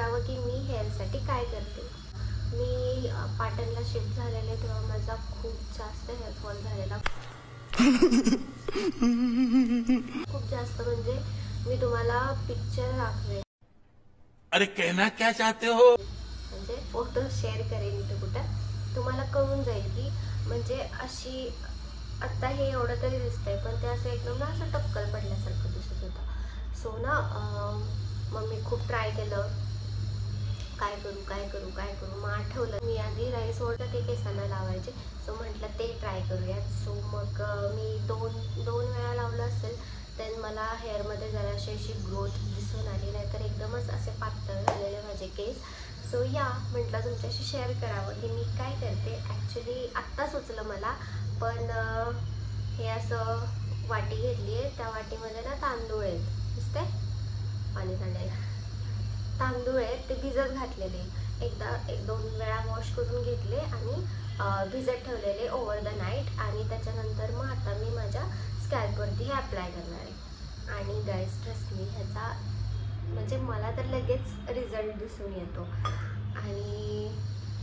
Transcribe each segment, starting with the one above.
करावं की मी हेअरसाठी काय करते. मी पाटणला शिफ्ट झालेले तेव्हा माझा खूप जास्त हेअरफॉल झालेला. खूप जास्त म्हणजे मी तुम्हाला पिक्चर दाखवेन. अरे कहना क्या चाहते हो? म्हणजे फोटो शेअर करेन इथे कुठं, तुम्हाला कळून जाईल की म्हणजे अशी आता हे एवढं तरी दिसतंय पण ते असं एकदम ना असं टक्कल पडल्यासारखं दिसत होतं. सो ना मग मी खूप ट्राय केलं, काय करू. मग आठवलं मी आधी राईस वॉटर ते केसांना लावायचे. सो म्हटलं ते ट्राय करूयात. सो मग मी दोन वेळा लावलं असेल. तर मला हेअरमध्ये जराशी अशी ग्रोथ दिसून आली, नाहीतर एकदमच असे पातळ झालेले माझे केस. सो या म्हटलं तुमच्याशी शेअर करावं की मी काय करते. ॲक्च्युली आत्ता सुचलं मला, पण हे असं वाटी घेतली आहे, त्या वाटीमध्ये ना तांदूळ आहेत, दिसते पाणी सांडायला. तांदूळ आहेत ते भिजत घातलेले, एक दोन वेळा वॉश करून घेतले आणि भिजत ठेवलेले ओव्हर द नाईट. आणि त्याच्यानंतर मग आता मी माझ्या स्कॅल्पवरती हे अप्लाय करणार आहे. आणि गाईज ट्रस्ट मी, ह्याचा म्हणजे मला तर लगेच रिझल्ट दिसून येतो. आणि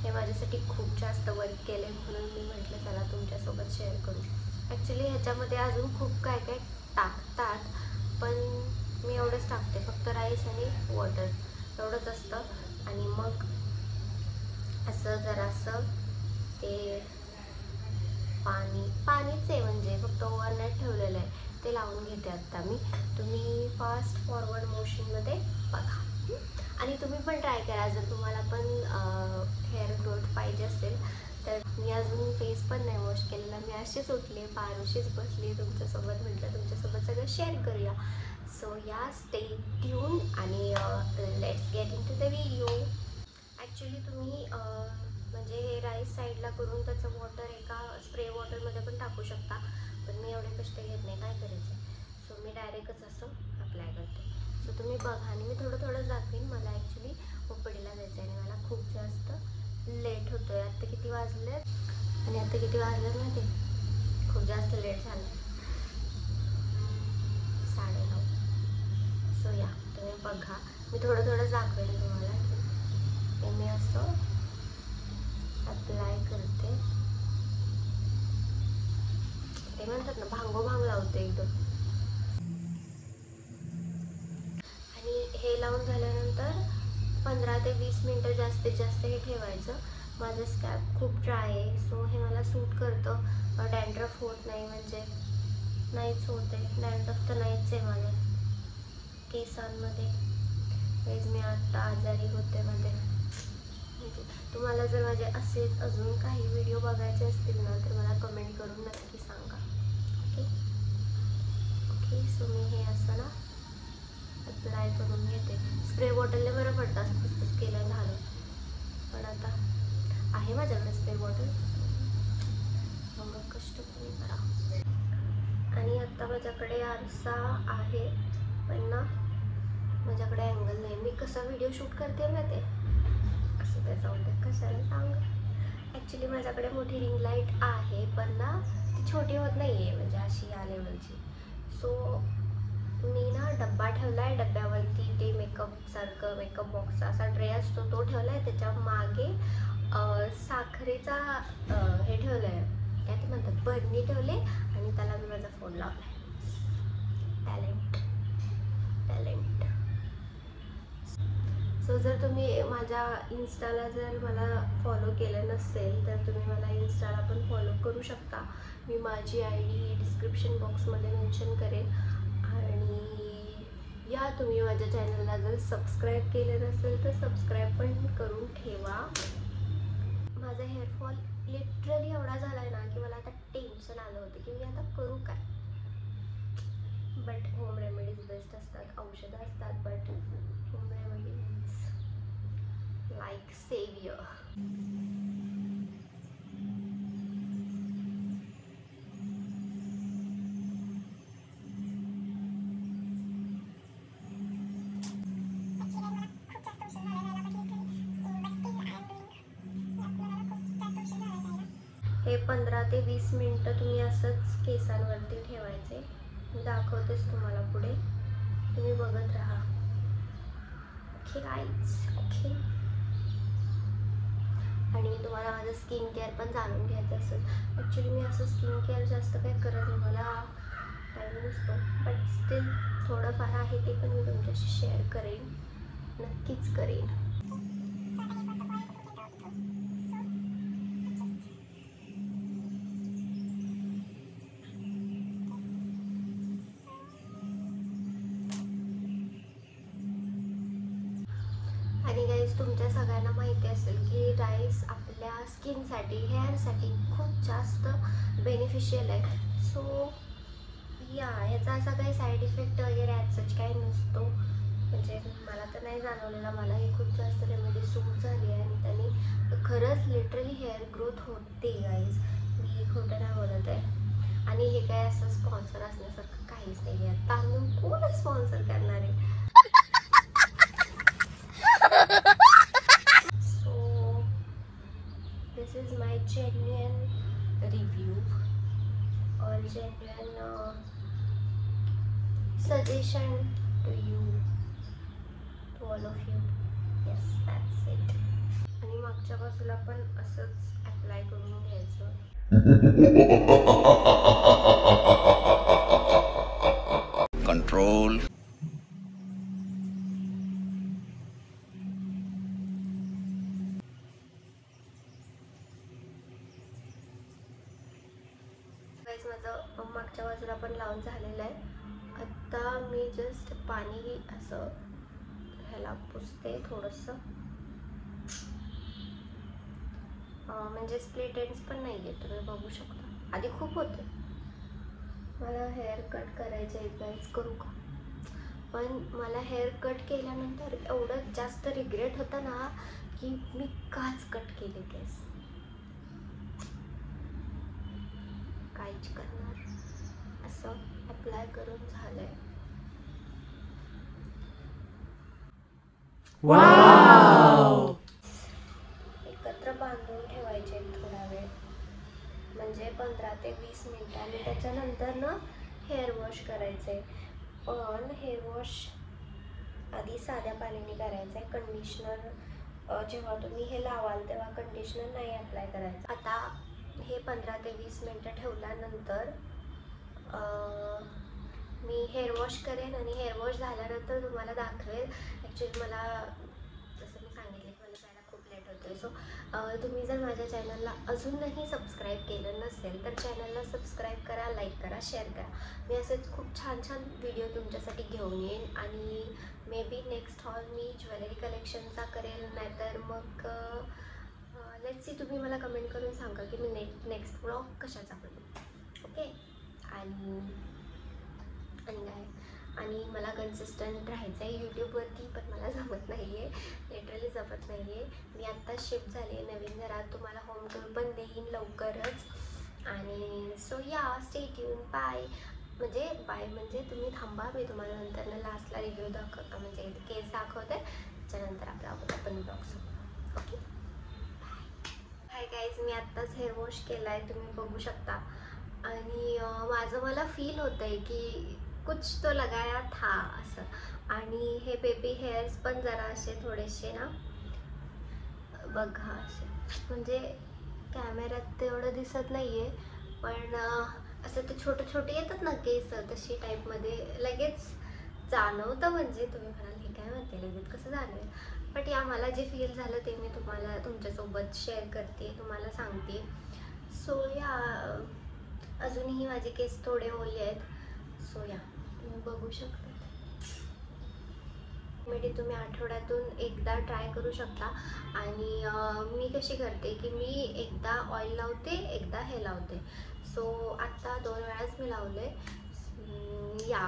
हे माझ्यासाठी खूप जास्त वर्क केले म्हणून मी म्हटलं चला तुमच्यासोबत शेअर करू. ॲक्च्युली ह्याच्यामध्ये अजून खूप काय काय टाकतात, पण मी एवढंच टाकते, फक्त राईस आणि वॉटर एवढंच असतं. आणि मग असं जरासं ते पाणीच आहे, म्हणजे फक्त ओव्हरनाईट ठेवलेलं आहे, ते लावून घेते आत्ता मी. तुम्ही फास्ट फॉरवर्ड मोशनमध्ये बघा आणि तुम्ही पण ट्राय करा जर तुम्हाला पण हेअर ग्रोथ पाहिजे असेल तर. मी अजून फेस पण नाही वॉश केलेला, मी अशीच उठले पारुशीच बसली तुमच्यासोबत, म्हटलं तुमच्यासोबत सगळं शेअर करूया. सो या स्टे ट्यून आणि let's get into the video. Actually तुम्ही म्हणजे हे राईस साईडला करून त्याचं वॉटर एका स्प्रे वॉटरमध्ये पण टाकू शकता, पण मी एवढे कष्ट घेत नाही, काय करायचं. सो मी डायरेक्टच असं अप्लाय करते. सो तुम्ही बघा आणि मी थोडं दाखवीन. मला ॲक्च्युली ओपडीला जायचं आहे आणि मला खूप जास्त लेट होतो आहे. आत्ता किती वाजले आणि आता किती वाजले माहिती, खूप जास्त लेट झालं, 9:30. सो या तुम्ही बघा, मी थोडं दाखवेन तुम्हाला की ते मी असं अप्लाय करते. ते म्हणतात ना भांगोभांग लावते एकदम. आणि हे लावून झाल्यानंतर 15 ते 20 मिनटं जास्तीत जास्त हे ठेवायचं. माझं स्कॅल्प खूप ड्राय आहे, सो हे मला सूट करतं. डॅन्ड्रफ होत नाही, म्हणजे नाहीच होत आहे डॅन्ड्रफ, तर नाहीच आहे माझ्या केसांमध्ये. हेच मी आत्ता आजारी होते मध्ये. तुम्हाला जर माझे असेच अजून काही व्हिडिओ बघायचे असतील ना तर मला कमेंट करून नक्की सांगा. ओके. सो मी हे असं ना अप्लाय करून घेते. स्प्रे बॉटलने बरं पडतं, असं पुसपुस केलं झालं. पण आता आहे माझ्याकडे स्प्रे बॉटल, मग कष्ट कमी करा. आणि आत्ता माझ्याकडे आरसा आहे, पण ना माझ्याकडे अँगल नाही. मी कसा व्हिडिओ शूट करते ना ते असं, त्याचा उद्या कशाला सांग. ॲक्च्युली माझ्याकडे मोठी रिंग लाईट आहे, पण ना ती छोटी होत नाही आहे, म्हणजे अशी या लेवलची. सो मी ना डब्बा ठेवला आहे, डब्यावरती ते मेकअपसारखं मेकअप बॉक्सचा असा ट्रे असतो तो ठेवला आहे. त्याच्या मागे साखरेचा हे ठेवलं आहे, काय ते म्हणतात, बरणी ठेवले आणि त्याला मी माझा फोन लावला आहे. टॅलेंट. सो जर तुम्ही माझ्या इन्स्टाला जर मला फॉलो केलं नसेल तर तुम्ही मला इन्स्टाला पण फॉलो करू शकता. मी माझी ID डिस्क्रिप्शन बॉक्समध्ये मेन्शन करेन. आणि या तुम्ही माझ्या चॅनलला जर सबस्क्राईब केलं नसेल तर सबस्क्राईब पण करून ठेवा. माझा हेअरफॉल लिटरली एवढा झाला आहे ना की मला आता टेन्शन आलं होतं की मी आता करू काय. बट होम रेमेडीज बेस्ट असतात, औषधं असतात, but home remedies like saviour. हे 15 ते 20 मिनटं तुम्ही असंच केसांवरती ठेवायचे. मी दाखवतेच तुम्हाला पुढे, तुम्ही बघत राहा. Okay guys, okay. आणि तुम्हाला माझं स्किन केअर पण जाणून घ्यायचं असेल. ॲक्च्युली मी असं स्किन केअर जास्त काही करत नाही, मला टाईम नसतो, बट स्टील थोडंफार आहे ते पण मी तुमच्याशी शेअर करेन, नक्कीच करेन. आणि गाईज तुमच्या सगळ्यांना माहिती असेल की राईस आपल्या स्किनसाठी, हेअरसाठी खूप जास्त बेनिफिशियल आहे. सो या ह्याचा असा काही साईड इफेक्ट वगैरे ॲज काही नसतो, म्हणजे मला तर नाही जाणवलेला. मला ही खूप जास्त रेमेडी सूट झाली आहे आणि त्याने खरंच लिटरली हेअर ग्रोथ होते गाईज, मी खोटं नाही बोलत आहे. आणि हे काय असं स्पॉन्सर असण्यासारखं काहीच नाही आहे. आता आम्ही कोण स्पॉन्सर करणार आहे? This is my genuine review or genuine suggestion to you, to all of you. Yes, that's it. आणि मागच्या बाजूला पण असंच अप्लाय करून घ्यायचं. कंट्रोल. माझं मागच्या बाजूला पण लावून झालेलं आहे. आता मी जस्ट पाणी असं ह्याला पुसते थोडंसं, म्हणजे स्प्लिट एंड्स पण नाही आहे, तुम्ही बघू शकता. आधी खूप होते. मला हेअर कट करायचं आहे गाईज, करू का? पण मला हेअर कट केल्यानंतर एवढं जास्त रिग्रेट होतं ना की मी काच कट केले केस. काहीच करणार, असं अप्लाय करून झालंय. वाव! एकत्र बांधून ठेवायचे थोडा वेळ, म्हणजे 15 ते 20 मिनिटं, आणि त्याच्यानंतर ना हेअर वॉश करायचे. पण हेअर वॉश आधी साध्या पाण्याने करायचं आहे. कंडिशनर जेव्हा तुम्ही हे लावाल तेव्हा कंडिशनर नाही अप्लाय करायचं. आता हे 15 ते 20 मिनिटं ठेवल्यानंतर मी हेअर वॉश करेन आणि हेअर वॉश झाल्यानंतर तुम्हाला दाखवेल. ॲक्च्युली मला जसं मी सांगितलं की मला जायला खूप लेट होतो. सो तुम्ही जर माझ्या चॅनलला अजूनही सबस्क्राईब केलं नसेल तर चॅनलला सबस्क्राईब करा, लाईक करा, शेअर करा. मी असेच खूप छान छान व्हिडिओ तुमच्यासाठी घेऊन येईन. आणि मे बी नेक्स्ट हॉल मी ज्वेलरी कलेक्शनचा करेल, नाहीतर मग लेट्स सी. तुम्ही मला कमेंट करून सांगा की मी नेक्स्ट ब्लॉग कशाचा करू. ओके. आणि काय, आणि मला कन्सिस्टंट राहायचं आहे यूट्यूबवरती, पण मला जमत नाही आहे, लिटरली जमत नाही आहे. मी आत्ता शिफ्ट झाली आहे नवीन घरात, तुम्हाला होम टूर पण देईन लवकरच. आणि सो या, स्टे ट्यून. बाय. म्हणजे तुम्ही थांबा, मी तुम्हाला नंतर लास्टला रिव्ह्यू म्हणजे केस दाखवते, त्याच्यानंतर आपण ब्लॉग सुरू. ओके. हाय गाईज, मी आत्ताच हेअर वॉश केला आहे, तुम्ही बघू शकता. आणि माझं मला फील होतं आहे की कुछ तो लगाया था असं. आणि हे बेबी हेअर्स पण जरा असे थोडेसे ना बघा असे, म्हणजे कॅमेऱ्यात तेवढं दिसत नाही आहे, पण असं ते छोटे छोटे येतात ना केस, तशी टाईपमध्ये लगेच जाणवतं. म्हणजे तुम्ही म्हणाल हे काय म्हणते, लगेच कसं जाणवेल? बट या मला जे फील झालं ते मी तुम्हाला तुमच्यासोबत शेअर करते, तुम्हाला सांगते. सो या, अजूनही माझे केस थोडे ओले आहेत. सो या, तुम्ही बघू शकता. रेमेडी तुम्ही आठवड्यातून एकदा ट्राय करू शकता. आणि मी कशी करते की मी एकदा ऑइल लावते, एकदा हे लावते. सो आत्ता 2 वेळाच मी लावले. या,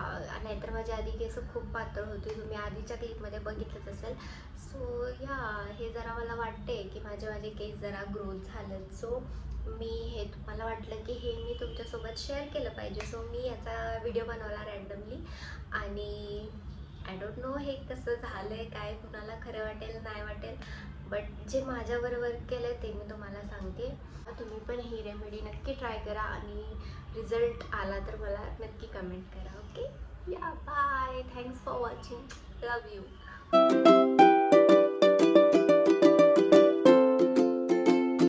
नाहीतर माझी आधी केस खूप पातळ होती, तुम्ही आधीच्या क्लिपमध्ये बघितलंच असेल. सो या, हे जरा मला वाटते की माझे केस जरा ग्रोथ झालेत. सो मी हे तुम्हाला वाटलं की हे मी तुमच्यासोबत शेअर केलं पाहिजे. सो मी याचा व्हिडिओ बनवला रॅन्डमली. आणि आय डोंट नो हे कसं झालं आहे, काय कुणाला खरं वाटेल नाही वाटेल, बट जे माझ्याबरोबर केलं आहे ते मी तुम्हाला सांगते. तुम्ही पण ही रेमेडी नक्की ट्राय करा आणि रिझल्ट आला तर मला नक्की कमेंट करा. ओके. या, bye. Thanks for watching. Love you.